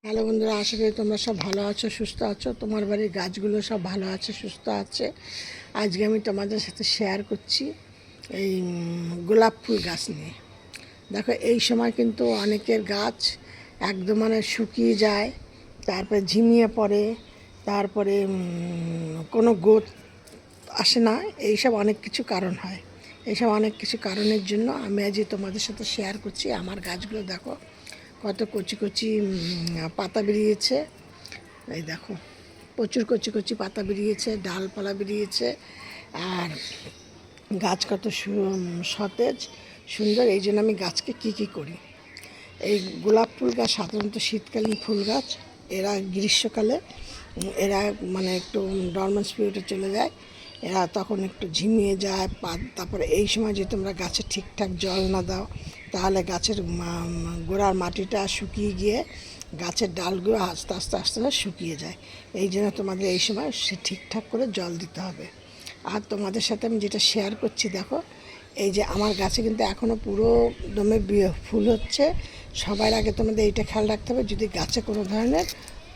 Hello বন্ধুরা, আশা করি তোমরা সব ভালো আছো, সুস্থ আছো। তোমার বাড়ির গাছগুলো সব ভালো আছে, সুস্থ আছে। আজকে আমি তোমাদের সাথে শেয়ার করছি এই গোলাপ ফুল গাছ নিয়ে। দেখো, এই সময় কিন্তু অনেকের গাছ একদম শুকিয়ে যায়, তারপরে ঝিমিয়ে পড়ে, তারপরে কোনো গোছ আসে না। এইসব অনেক কিছু কারণ হয়। এইসব অনেক কিছু কারণের জন্য আমি আজকে তোমাদের সাথে শেয়ার করছি। আমার গাছগুলো দেখো কত কচি কচি পাতা বেরিয়েছে। এই দেখো, প্রচুর কচি কচি পাতা বেরিয়েছে, ডালপালা বেরিয়েছে, আর গাছ কত সতেজ সুন্দর। এই জন্য আমি গাছকে কী করি, এই গোলাপ ফুল গাছ সাধারণত শীতকালীন ফুল গাছ। এরা গ্রীষ্মকালে এরা একটু ডরমেন্স পিরিয়ডে চলে যায়। এরা তখন একটু ঝিমিয়ে যায়। তারপরে এই সময় যদি তোমরা গাছে ঠিকঠাক জল না দাও, তাহলে গাছের গোড়ার মাটিটা শুকিয়ে গিয়ে গাছের ডালগুলো আস্তে আস্তে আস্তে শুকিয়ে যায়। এই জন্য তোমাদের এই সময় সে ঠিকঠাক করে জল দিতে হবে। আর তোমাদের সাথে আমি যেটা শেয়ার করছি, দেখো এই যে আমার গাছে কিন্তু এখনও পুরো দমে ফুল হচ্ছে। সবার আগে তোমাদের এইটা খেয়াল রাখতে হবে, যদি গাছে কোনো ধরনের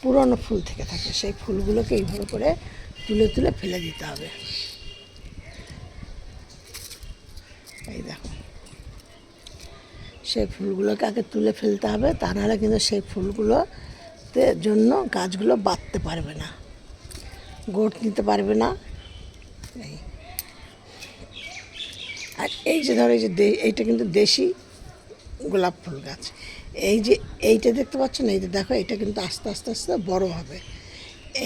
পুরনো ফুল থেকে থাকে, সেই ফুলগুলোকে এইভাবে করে তুলে তুলে ফেলে দিতে হবে। এই দেখো, সেই ফুলগুলোকে আগে তুলে ফেলতে হবে, তা নাহলে কিন্তু সেই ফুলগুলোতে জন্য গাছগুলো বাড়তে পারবে না, গোট নিতে পারবে না। এই আর এই যে ধরো, এই যে এইটা কিন্তু দেশি গোলাপ ফুল গাছ। এই যে এইটা দেখতে পাচ্ছ না, এই যে দেখো, এটা কিন্তু আস্তে আস্তে আস্তে বড় হবে।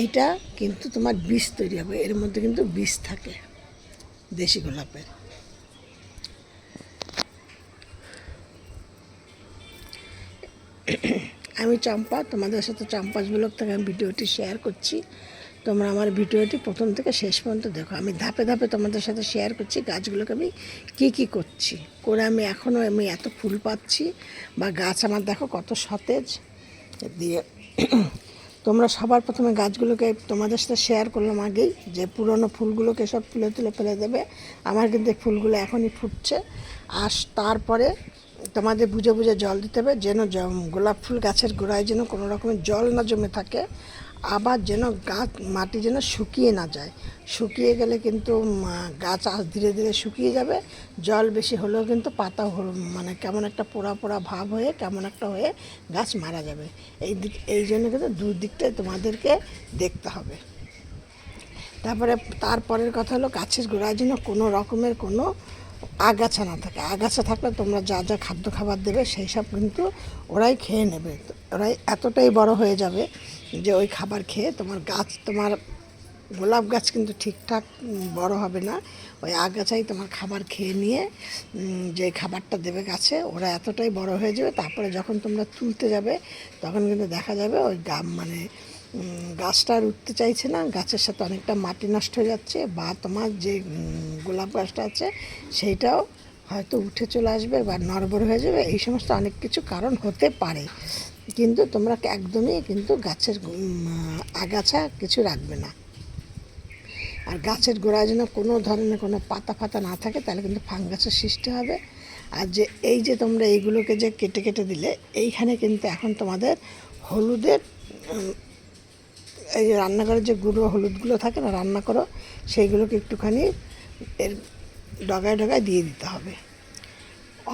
এইটা কিন্তু তোমার বীজ তৈরি হবে, এর মধ্যে কিন্তু বীজ থাকে দেশি গোলাপের। আমি চম্পা, তোমাদের সাথে চম্পাস ব্লগ থেকে আমি ভিডিওটি শেয়ার করছি। তোমরা আমার ভিডিওটি প্রথম থেকে শেষ পর্যন্ত দেখো। আমি ধাপে ধাপে তোমাদের সাথে শেয়ার করছি গাছগুলোকে আমি কী করছি করে আমি এখনও এত ফুল পাচ্ছি, বা গাছ আমার দেখো কত সতেজ দিয়ে। তোমরা সবার প্রথমে গাছগুলোকে তোমাদের সাথে শেয়ার করলাম আগেই, যে পুরনো ফুলগুলোকে সব তুলে তুলে ফেলে দেবে। আমার কিন্তু ফুলগুলো এখনই ফুটছে। আর তারপরে তোমাদের বুঝে বুঝে জল দিতে হবে, যেন গোলাপ ফুল গাছের গোড়ায় যেন কোনো রকমের জল না জমে থাকে। আবার যেন গাছ মাটি যেন শুকিয়ে না যায়। শুকিয়ে গেলে কিন্তু গাছ ধীরে ধীরে শুকিয়ে যাবে। জল বেশি হলেও কিন্তু পাতা কেমন একটা পোড়া পোড়া ভাব হয়ে কেমন একটা হয়ে গাছ মারা যাবে। এই জন্য কিন্তু দুদিকটাই তোমাদেরকে দেখতে হবে। তারপরের কথা হলো, গাছের গোড়ায় যেন কোনো রকমের কোনো আগাছা না থাকে। আগাছা থাকলে তোমরা যা যা খাদ্য খাবার দেবে সেই সব কিন্তু ওরাই খেয়ে নেবে। ওরাই এতটাই বড় হয়ে যাবে যে ওই খাবার খেয়ে তোমার গোলাপ গাছ কিন্তু ঠিকঠাক বড় হবে না। ওই আগাছাই তোমার খাবার খেয়ে নিয়ে যে খাবারটা দেবে গাছে, ওরা এতটাই বড় হয়ে যাবে। তারপরে যখন তোমরা তুলতে যাবে, তখন কিন্তু দেখা যাবে ওই গাছটা আর উঠতে চাইছে না, গাছের সাথে অনেকটা মাটি নষ্ট হয়ে যাচ্ছে, বা তোমার যে গোলাপ গাছটা আছে সেইটাও হয়তো উঠে চলে আসবে বা নড়বড় হয়ে যাবে। এই সমস্ত অনেক কিছু কারণ হতে পারে। কিন্তু তোমরা একদমই কিন্তু গাছের আগাছা কিছু রাখবে না। আর গাছের গোড়ায় যেন কোনো ধরনের কোনো পাতা ফাতা না থাকে, তাহলে কিন্তু ফাঙ্গাসের সৃষ্টি হবে। আর এই যে তোমরা এইগুলোকে যে কেটে কেটে দিলে, এইখানে কিন্তু এখন তোমাদের হলুদের এই যে রান্নাঘরের যে গুঁড়ো হলুদগুলো থাকে না, রান্না করো, সেইগুলোকে একটুখানি এর ডগায় ডগায় দিয়ে দিতে হবে।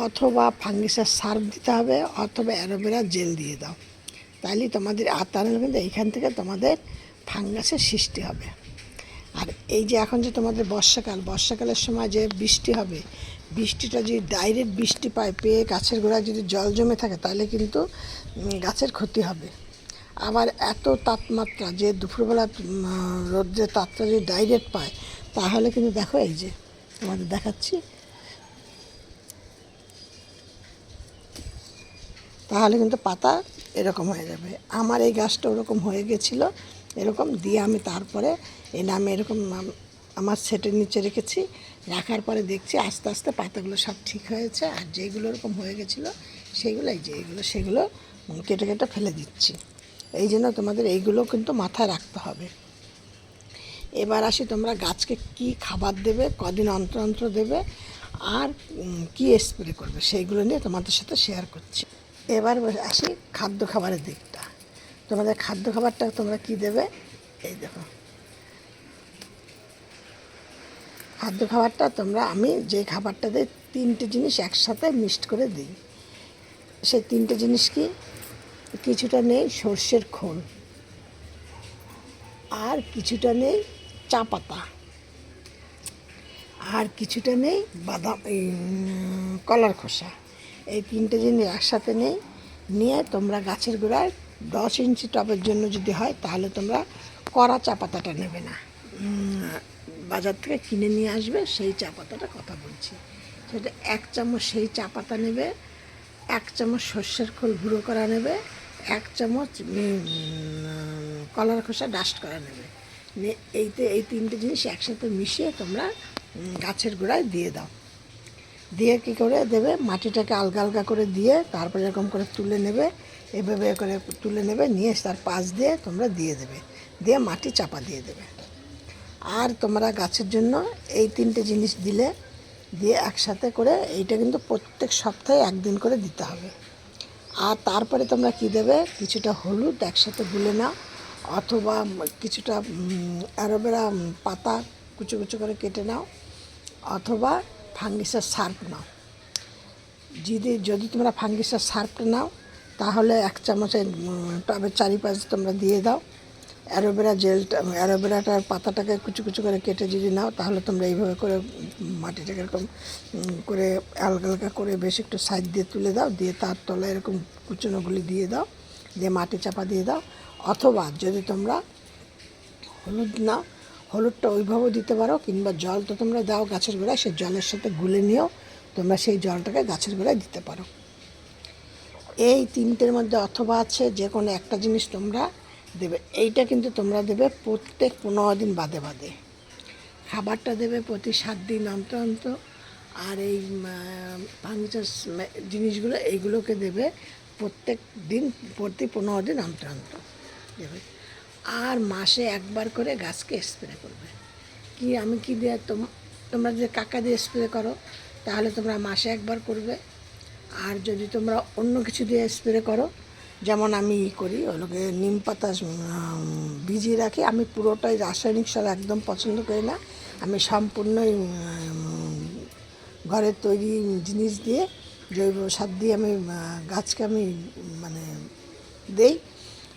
অথবা ফাঙ্গিসার সার্ফ দিতে হবে, অথবা অ্যালোভেরা জেল দিয়ে দাও। তাহলেই তোমাদের তাহলে কিন্তু এইখান থেকে তোমাদের ফাঙ্গাসের সৃষ্টি হবে। আর এই যে এখন যে তোমাদের বর্ষাকালের সময় যে বৃষ্টি হবে, বৃষ্টিটা যদি ডাইরেক্ট বৃষ্টি পেয়ে গাছের গোড়ায় যদি জল জমে থাকে, তাহলে কিন্তু গাছের ক্ষতি হবে। আবার এত তাপমাত্রা যে দুপুরবেলা রোদ্রের তাপটা যদি ডাইরেক্ট পায়, তাহলে কিন্তু দেখো, এই যে তোমাদের দেখাচ্ছি, তাহলে কিন্তু পাতা এরকম হয়ে যাবে। আমার এই গাছটা ওরকম হয়ে গেছিলো, এরকম দিয়ে আমি তারপরে আমি এরকম আমার সেটের নিচে রেখেছি। রাখার পরে দেখছি আস্তে আস্তে পাতাগুলো সব ঠিক হয়েছে। আর যেগুলো এরকম হয়ে গেছিলো সেইগুলো, এই যে সেগুলো কেটে কেটে ফেলে দিচ্ছি। এই জন্য তোমাদের এইগুলো কিন্তু মাথায় রাখতে হবে। এবার আসি, তোমরা গাছকে কি খাবার দেবে, কদিন অন্তর অন্তর দেবে, আর কি স্প্রে করবে, সেইগুলো নিয়ে তোমাদের সাথে শেয়ার করছি। এবার আসি খাদ্য খাবারের দিকটা। তোমাদের খাদ্য খাবারটা তোমরা কি দেবে, এই দেখো খাদ্য খাবারটা তোমরা, আমি যে খাবারটা দিই 3টে জিনিস একসাথে মিক্সড করে দিই। সেই 3টে জিনিস কি, কিছুটা নেই সর্ষের খোল, আর কিছুটা নেই চা পাতা, আর কিছুটা নেই বাদাম কলার খোসা। এই 3টে জিনিস একসাথে নিয়ে তোমরা গাছের গোড়ায় 10 ইঞ্চি টবের জন্য যদি হয় তাহলে তোমরা কড়া চা পাতাটা নেবে না, বাজার থেকে কিনে নিয়ে আসবে সেই চা পাতাটা কথা বলছি। সেটা 1 চামচ সেই চা পাতা নেবে, 1 চামচ সর্ষের খোল গুঁড়ো করা নেবে, 1 চামচ কলার খোসা ডাস্ট করা নেবে। এই 3টে জিনিস একসাথে মিশিয়ে তোমরা গাছের গোড়ায় দিয়ে দাও। দিয়ে কী করে দেবে, মাটিটাকে আলগা আলগা করে দিয়ে তারপরে এরকম করে তুলে নেবে, এভাবে করে তুলে নেবে, নিয়ে তার পাশ দিয়ে তোমরা দিয়ে দেবে, দিয়ে মাটি চাপা দিয়ে দেবে। আর তোমরা গাছের জন্য এই 3টে জিনিস দিয়ে একসাথে করে, এইটা কিন্তু প্রত্যেক সপ্তাহে 1 দিন করে দিতে হবে। আর তারপরে তোমরা কি দেবে, কিছুটা হলুদ একসাথে গুলে নাও, অথবা কিছুটা অ্যালোভেরা পাতা কুচো কুচো করে কেটে নাও, অথবা ফাঙ্গিসার সার্ফ নাও। যদি তোমরা ফাঙ্গিসার সার্ফটা নাও তাহলে 1 চামচের টবের চারিপাশে তোমরা দিয়ে দাও। অ্যালোভেরাটার পাতাটাকে কুচু কুচু করে কেটে যদি নাও তাহলে তোমরা এইভাবে করে মাটিটাকে এরকম করে হালকা হালকা করে বেশ একটু সাইড দিয়ে তুলে দাও, দিয়ে তার তলায় এরকম কুচনোগুলি দিয়ে দাও, দিয়ে মাটি চাপা দিয়ে দাও। অথবা যদি তোমরা হলুদ নাও, হলুদটা ওইভাবেও দিতে পারো, কিংবা জল তো তোমরা দাও গাছের গোড়ায়, সেই জলের সাথে গুলে নিয়েও তোমরা সেই জলটাকে গাছের গোড়ায় দিতে পারো। এই 3টের মধ্যে অথবা আছে যে কোনো একটা জিনিস তোমরা দেবে। এইটা কিন্তু তোমরা দেবে প্রত্যেক 15 দিন বাদে বাদে। খাবারটা দেবে প্রতি 7 দিন অন্তর অন্তর। আর এই ফাঙ্গিসাস জিনিসগুলো এইগুলোকে দেবে প্রত্যেক দিন, প্রতি 15 দিন অন্তর অন্তর দেবে। আর মাসে 1 বার করে গাছকে স্প্রে করবে। আমি কি দিয়ে, তোমরা যদি কাকা দিয়ে স্প্রে করো তাহলে তোমরা মাসে 1 বার করবে। আর যদি তোমরা অন্য কিছু দিয়ে স্প্রে করো, যেমন আমি করি, ওগুলোকে নিম পাতা ভিজিয়ে রাখি। আমি পুরোটাই রাসায়নিক সার একদম পছন্দ করি না, আমি সম্পূর্ণই ঘরের তৈরি জিনিস দিয়ে, জৈব সার দিয়ে আমি গাছকে আমি মানে দেই।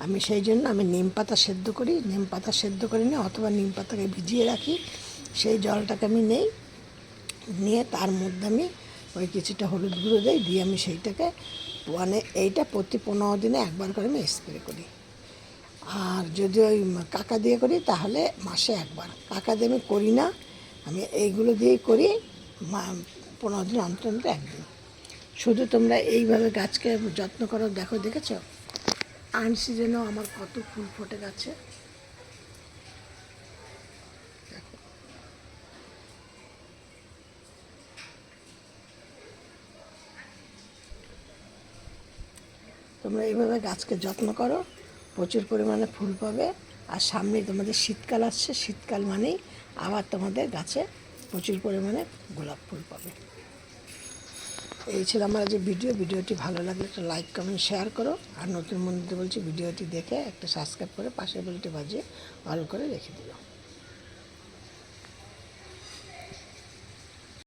আমি সেই জন্য আমি নিম পাতা সেদ্ধ করি, নিম পাতা সেদ্ধ করে নিই, অথবা নিম পাতাকে ভিজিয়ে রাখি, সেই জলটাকে আমি নিয়ে তার মধ্যে আমি ওই কিছুটা হলুদ গুঁড়ো দিয়ে আমি সেইটাকে এইটা প্রতি 15 দিনে 1 বার করে আমি স্প্রে করি। আর যদি ওই কাকা দিয়ে করি তাহলে মাসে 1 বার। কাকা দিয়ে আমি করি না, আমি এইগুলো দিয়েই করি 15 দিন অন্তর অন্তর 1 দিন। শুধু তোমরা এইভাবে গাছকে যত্ন করো। দেখেছো আনসিজনেও আমার কত ফুল ফোটে গাছে। তোমরা এইভাবে গাছকে যত্ন করো, প্রচুর পরিমাণে ফুল পাবে। আর সামনে তোমাদের শীতকাল আসছে, শীতকাল মানেই আবার তোমাদের গাছে প্রচুর পরিমাণে গোলাপ ফুল পাবে। এই ছিল আমার যে ভিডিওটি ভালো লাগলে একটা লাইক কমেন্ট শেয়ার করো। আর নতুন বন্ধুদের বলছি ভিডিওটি দেখে একটা সাবস্ক্রাইব করে পাশের বেলটি বাজিয়ে অল করে রেখে দিও।